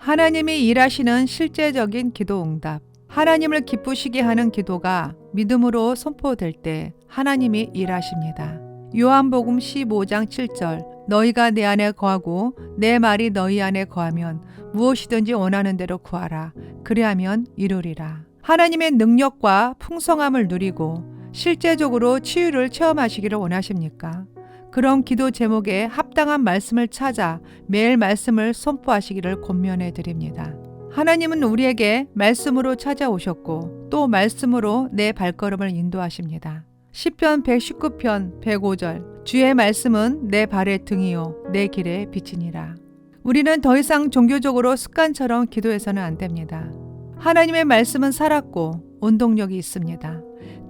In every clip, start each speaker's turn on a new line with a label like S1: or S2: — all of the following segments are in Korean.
S1: 하나님이 일하시는 실제적인 기도 응답. 하나님을 기쁘시게 하는 기도가 믿음으로 선포될 때 하나님이 일하십니다. 요한복음 15장 7절 너희가 내 안에 거하고 내 말이 너희 안에 거하면 무엇이든지 원하는 대로 구하라. 그리하면 이루리라. 하나님의 능력과 풍성함을 누리고 실제적으로 치유를 체험하시기를 원하십니까? 그럼 기도 제목에 합당한 말씀을 찾아 매일 말씀을 선포하시기를 권면해 드립니다. 하나님은 우리에게 말씀으로 찾아오셨고 또 말씀으로 내 발걸음을 인도하십니다. 시편 119편 105절 주의 말씀은 내 발의 등이요 내 길의 빛이니라. 우리는 더 이상 종교적으로 습관처럼 기도해서는 안 됩니다. 하나님의 말씀은 살았고 운동력이 있습니다.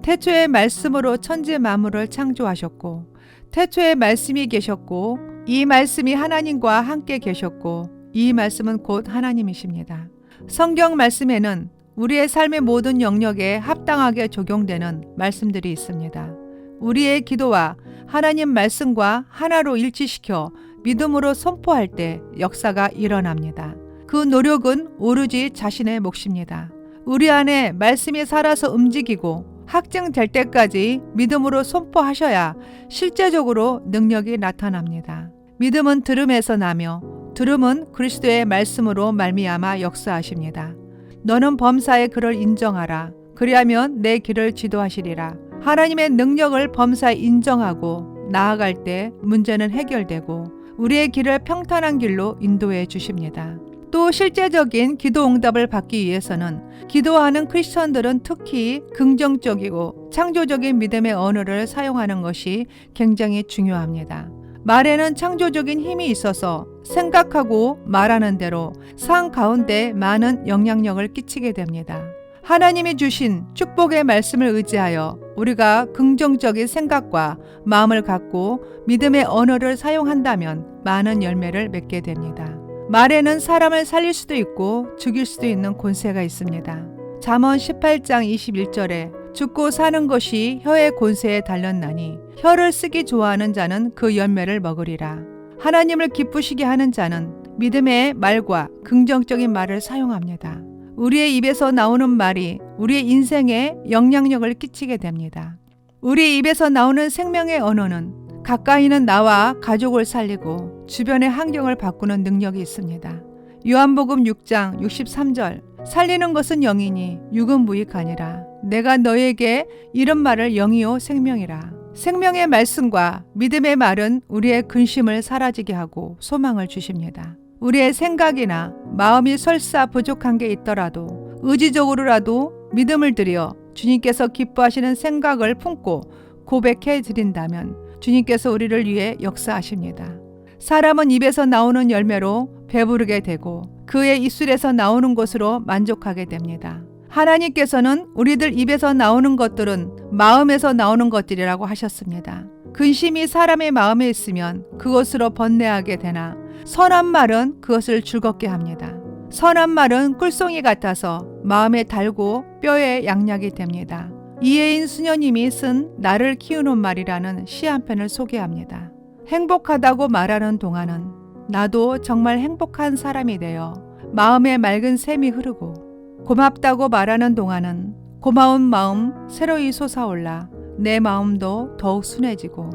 S1: 태초의 말씀으로 천지 만물을 창조하셨고 태초에 말씀이 계셨고 이 말씀이 하나님과 함께 계셨고 이 말씀은 곧 하나님이십니다. 성경 말씀에는 우리의 삶의 모든 영역에 합당하게 적용되는 말씀들이 있습니다. 우리의 기도와 하나님 말씀과 하나로 일치시켜 믿음으로 선포할 때 역사가 일어납니다. 그 노력은 오로지 자신의 몫입니다. 우리 안에 말씀이 살아서 움직이고 확증될 때까지 믿음으로 선포하셔야 실제적으로 능력이 나타납니다. 믿음은 들음에서 나며 들음은 그리스도의 말씀으로 말미암아 역사하십니다. 너는 범사의 그를 인정하라. 그리하면 내 길을 지도하시리라. 하나님의 능력을 범사에 인정하고 나아갈 때 문제는 해결되고 우리의 길을 평탄한 길로 인도해 주십니다. 또 실제적인 기도 응답을 받기 위해서는 기도하는 크리스천들은 특히 긍정적이고 창조적인 믿음의 언어를 사용하는 것이 굉장히 중요합니다. 말에는 창조적인 힘이 있어서 생각하고 말하는 대로 상 가운데 많은 영향력을 끼치게 됩니다. 하나님이 주신 축복의 말씀을 의지하여 우리가 긍정적인 생각과 마음을 갖고 믿음의 언어를 사용한다면 많은 열매를 맺게 됩니다. 말에는 사람을 살릴 수도 있고 죽일 수도 있는 권세가 있습니다. 잠언 18장 21절에 죽고 사는 것이 혀의 권세에 달렸나니 혀를 쓰기 좋아하는 자는 그 열매를 먹으리라. 하나님을 기쁘시게 하는 자는 믿음의 말과 긍정적인 말을 사용합니다. 우리의 입에서 나오는 말이 우리의 인생에 영향력을 끼치게 됩니다. 우리 입에서 나오는 생명의 언어는 가까이는 나와 가족을 살리고 주변의 환경을 바꾸는 능력이 있습니다. 요한복음 6장 63절 살리는 것은 영이니 육은 무익하니라. 내가 너에게 이런 말을 영이요 생명이라. 생명의 말씀과 믿음의 말은 우리의 근심을 사라지게 하고 소망을 주십니다. 우리의 생각이나 마음이 설사 부족한 게 있더라도 의지적으로라도 믿음을 들여 주님께서 기뻐하시는 생각을 품고 고백해 드린다면 주님께서 우리를 위해 역사하십니다. 사람은 입에서 나오는 열매로 배부르게 되고 그의 입술에서 나오는 것으로 만족하게 됩니다. 하나님께서는 우리들 입에서 나오는 것들은 마음에서 나오는 것들이라고 하셨습니다. 근심이 사람의 마음에 있으면 그것으로 번뇌하게 되나 선한 말은 그것을 즐겁게 합니다. 선한 말은 꿀송이 같아서 마음에 달고 뼈에 양약이 됩니다. 이혜인 수녀님이 쓴 나를 키우는 말이라는 시 한 편을 소개합니다. 행복하다고 말하는 동안은 나도 정말 행복한 사람이 되어 마음에 맑은 샘이 흐르고 고맙다고 말하는 동안은 고마운 마음 새로이 솟아올라 내 마음도 더욱 순해지고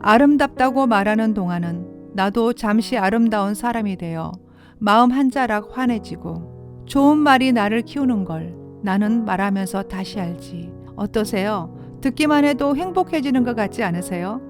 S1: 아름답다고 말하는 동안은 나도 잠시 아름다운 사람이 되어 마음 한 자락 환해지고 좋은 말이 나를 키우는 걸 나는 말하면서 다시 알지. 어떠세요? 듣기만 해도 행복해지는 것 같지 않으세요?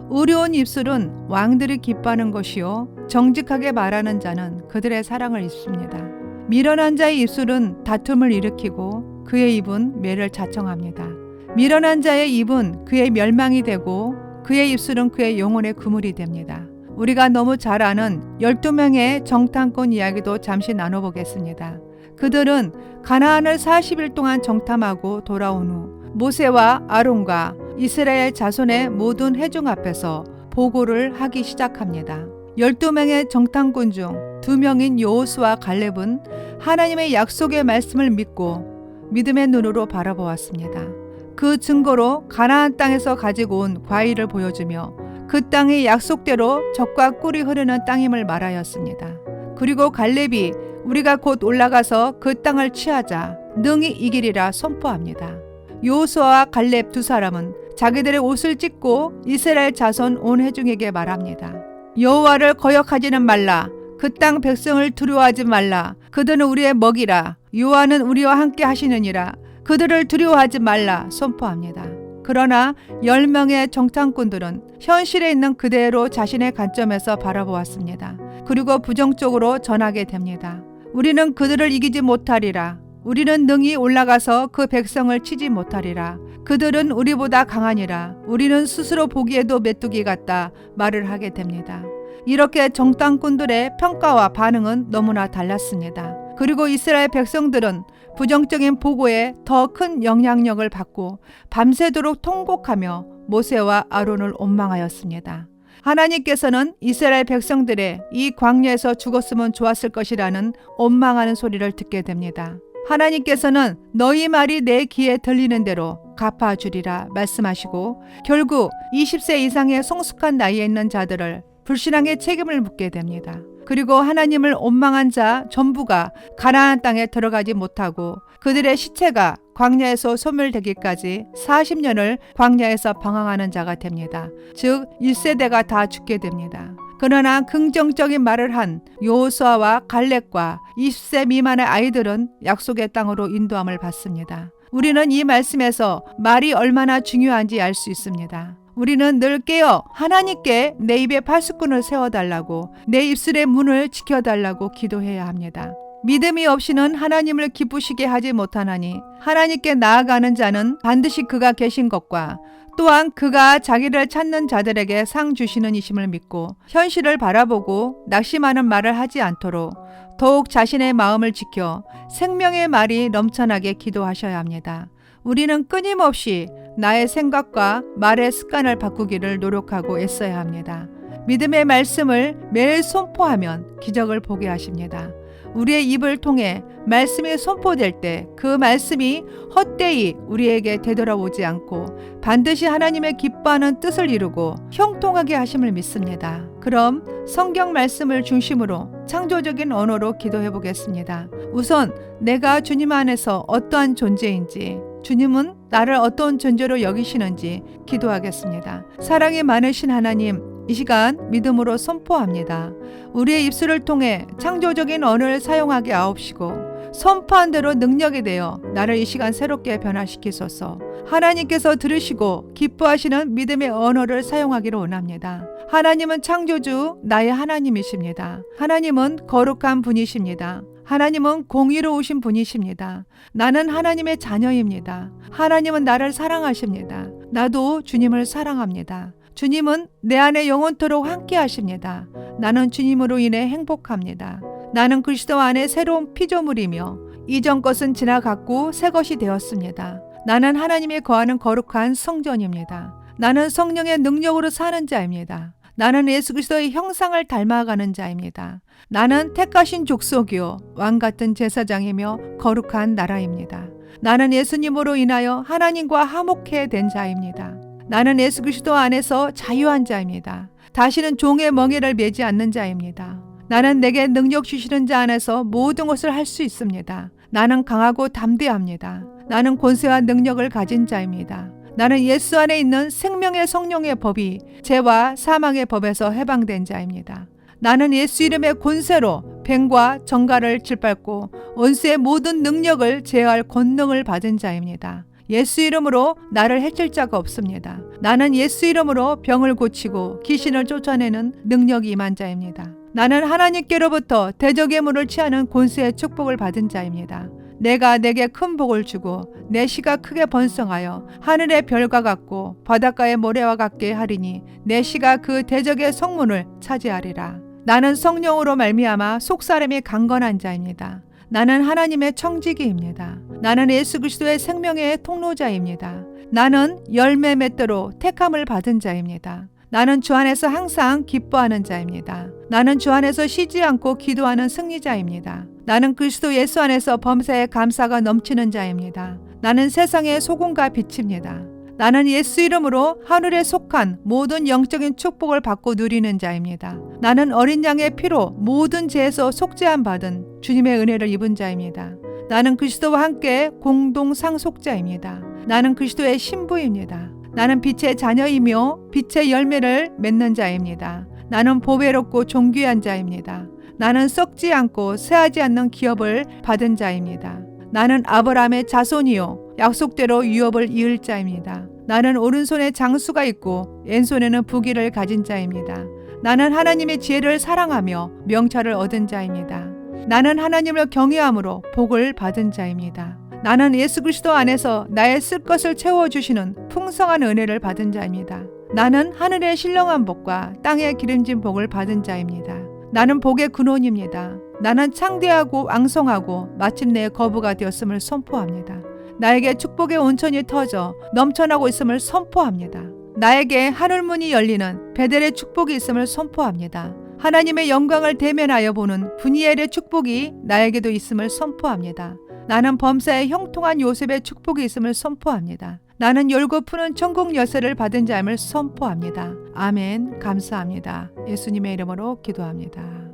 S1: 의로운 입술은 왕들이 기뻐하는 것이요 정직하게 말하는 자는 그들의 사랑을 입습니다. 미련한 자의 입술은 다툼을 일으키고 그의 입은 매를 자청합니다. 미련한 자의 입은 그의 멸망이 되고 그의 입술은 그의 영혼의 그물이 됩니다. 우리가 너무 잘 아는 12명의 정탐꾼 이야기도 잠시 나눠보겠습니다. 그들은 가나안을 40일 동안 정탐하고 돌아온 후 모세와 아론과 이스라엘 자손의 모든 회중 앞에서 보고를 하기 시작합니다. 12명의 정탐꾼 중 2명인 여호수아 갈렙은 하나님의 약속의 말씀을 믿고 믿음의 눈으로 바라보았습니다. 그 증거로 가나안 땅에서 가지고 온 과일을 보여주며 그 땅이 약속대로 젖과 꿀이 흐르는 땅임을 말하였습니다. 그리고 갈렙이 우리가 곧 올라가서 그 땅을 취하자 능히 이기리라 선포합니다. 여호수아와 갈렙 두 사람은 자기들의 옷을 찢고 이스라엘 자손 온 회중에게 말합니다. 여호와를 거역하지는 말라. 그 땅 백성을 두려워하지 말라. 그들은 우리의 먹이라. 여호와는 우리와 함께 하시느니라. 그들을 두려워하지 말라 선포합니다. 그러나 10명의 정탐꾼들은 현실에 있는 그대로 자신의 관점에서 바라보았습니다. 그리고 부정적으로 전하게 됩니다. 우리는 그들을 이기지 못하리라. 우리는 능히 올라가서 그 백성을 치지 못하리라. 그들은 우리보다 강하니라. 우리는 스스로 보기에도 메뚜기 같다 말을 하게 됩니다. 이렇게 정탐꾼들의 평가와 반응은 너무나 달랐습니다. 그리고 이스라엘 백성들은 부정적인 보고에 더 큰 영향력을 받고 밤새도록 통곡하며 모세와 아론을 원망하였습니다. 하나님께서는 이스라엘 백성들의 이 광야에서 죽었으면 좋았을 것이라는 원망하는 소리를 듣게 됩니다. 하나님께서는 너희 말이 내 귀에 들리는 대로 갚아주리라 말씀하시고 결국 20세 이상의 성숙한 나이에 있는 자들을 불신앙의 책임을 묻게 됩니다. 그리고 하나님을 원망한 자 전부가 가나안 땅에 들어가지 못하고 그들의 시체가 광야에서 소멸되기까지 40년을 광야에서 방황하는 자가 됩니다. 즉 1세대가 다 죽게 됩니다. 그러나 긍정적인 말을 한 여호수아와 갈렙과 20세 미만의 아이들은 약속의 땅으로 인도함을 받습니다. 우리는 이 말씀에서 말이 얼마나 중요한지 알 수 있습니다. 우리는 늘 깨어 하나님께 내 입에 파수꾼을 세워달라고 내 입술의 문을 지켜달라고 기도해야 합니다. 믿음이 없이는 하나님을 기쁘시게 하지 못하나니 하나님께 나아가는 자는 반드시 그가 계신 것과 또한 그가 자기를 찾는 자들에게 상 주시는 이심을 믿고 현실을 바라보고 낙심하는 말을 하지 않도록 더욱 자신의 마음을 지켜 생명의 말이 넘쳐나게 기도하셔야 합니다. 우리는 끊임없이 나의 생각과 말의 습관을 바꾸기를 노력하고 애써야 합니다. 믿음의 말씀을 매일 선포하면 기적을 보게 하십니다. 우리의 입을 통해 말씀이 선포될 때 그 말씀이 헛되이 우리에게 되돌아오지 않고 반드시 하나님의 기뻐하는 뜻을 이루고 형통하게 하심을 믿습니다. 그럼 성경 말씀을 중심으로 창조적인 언어로 기도해 보겠습니다. 우선 내가 주님 안에서 어떠한 존재인지, 주님은 나를 어떤 존재로 여기시는지 기도하겠습니다. 사랑이 많으신 하나님, 이 시간 믿음으로 선포합니다. 우리의 입술을 통해 창조적인 언어를 사용하게 하옵시고 선포한 대로 능력이 되어 나를 이 시간 새롭게 변화시키소서. 하나님께서 들으시고 기뻐하시는 믿음의 언어를 사용하기를 원합니다. 하나님은 창조주 나의 하나님이십니다. 하나님은 거룩한 분이십니다. 하나님은 공의로우신 분이십니다. 나는 하나님의 자녀입니다. 하나님은 나를 사랑하십니다. 나도 주님을 사랑합니다. 주님은 내 안에 영원토록 함께 하십니다. 나는 주님으로 인해 행복합니다. 나는 그리스도 안에 새로운 피조물이며 이전 것은 지나갔고 새 것이 되었습니다. 나는 하나님이 거하는 거룩한 성전입니다. 나는 성령의 능력으로 사는 자입니다. 나는 예수 그리스도의 형상을 닮아가는 자입니다. 나는 택하신 족속이요 왕 같은 제사장이며 거룩한 나라입니다. 나는 예수님으로 인하여 하나님과 화목해 된 자입니다. 나는 예수 그리스도 안에서 자유한 자입니다. 다시는 종의 멍에를 매지 않는 자입니다. 나는 내게 능력 주시는 자 안에서 모든 것을 할 수 있습니다. 나는 강하고 담대합니다. 나는 권세와 능력을 가진 자입니다. 나는 예수 안에 있는 생명의 성령의 법이 죄와 사망의 법에서 해방된 자입니다. 나는 예수 이름의 권세로 뱀과 정갈을 짓밟고 원수의 모든 능력을 제어할 권능을 받은 자입니다. 예수 이름으로 나를 해칠 자가 없습니다. 나는 예수 이름으로 병을 고치고 귀신을 쫓아내는 능력이 임한 자입니다. 나는 하나님께로부터 대적의 물을 취하는 권세의 축복을 받은 자입니다. 내가 내게 큰 복을 주고 내 씨가 크게 번성하여 하늘의 별과 같고 바닷가의 모래와 같게 하리니 내 씨가 그 대적의 성문을 차지하리라. 나는 성령으로 말미암아 속사람이 강건한 자입니다. 나는 하나님의 청지기입니다. 나는 예수 그리스도의 생명의 통로자입니다. 나는 열매 맺도록 택함을 받은 자입니다. 나는 주 안에서 항상 기뻐하는 자입니다. 나는 주 안에서 쉬지 않고 기도하는 승리자입니다. 나는 그리스도 예수 안에서 범사에 감사가 넘치는 자입니다. 나는 세상의 소금과 빛입니다. 나는 예수 이름으로 하늘에 속한 모든 영적인 축복을 받고 누리는 자입니다. 나는 어린 양의 피로 모든 죄에서 속죄함 받은 주님의 은혜를 입은 자입니다. 나는 그리스도와 함께 공동 상속자입니다. 나는 그리스도의 신부입니다. 나는 빛의 자녀이며 빛의 열매를 맺는 자입니다. 나는 보배롭고 존귀한 자입니다. 나는 썩지 않고 쇠하지 않는 기업을 받은 자입니다. 나는 아브라함의 자손이요 약속대로 유업을 이을 자입니다. 나는 오른손에 장수가 있고 왼손에는 부귀를 가진 자입니다. 나는 하나님의 지혜를 사랑하며 명철을 얻은 자입니다. 나는 하나님을 경외함으로 복을 받은 자입니다. 나는 예수 그리스도 안에서 나의 쓸 것을 채워주시는 풍성한 은혜를 받은 자입니다. 나는 하늘의 신령한 복과 땅의 기름진 복을 받은 자입니다. 나는 복의 근원입니다. 나는 창대하고 왕성하고 마침내 거부가 되었음을 선포합니다. 나에게 축복의 온천이 터져 넘쳐나고 있음을 선포합니다. 나에게 하늘문이 열리는 베델의 축복이 있음을 선포합니다. 하나님의 영광을 대면하여 보는 브니엘의 축복이 나에게도 있음을 선포합니다. 나는 범사에 형통한 요셉의 축복이 있음을 선포합니다. 나는 열고 푸는 천국 열쇠를 받은 자임을 선포합니다. 아멘. 감사합니다. 예수님의 이름으로 기도합니다.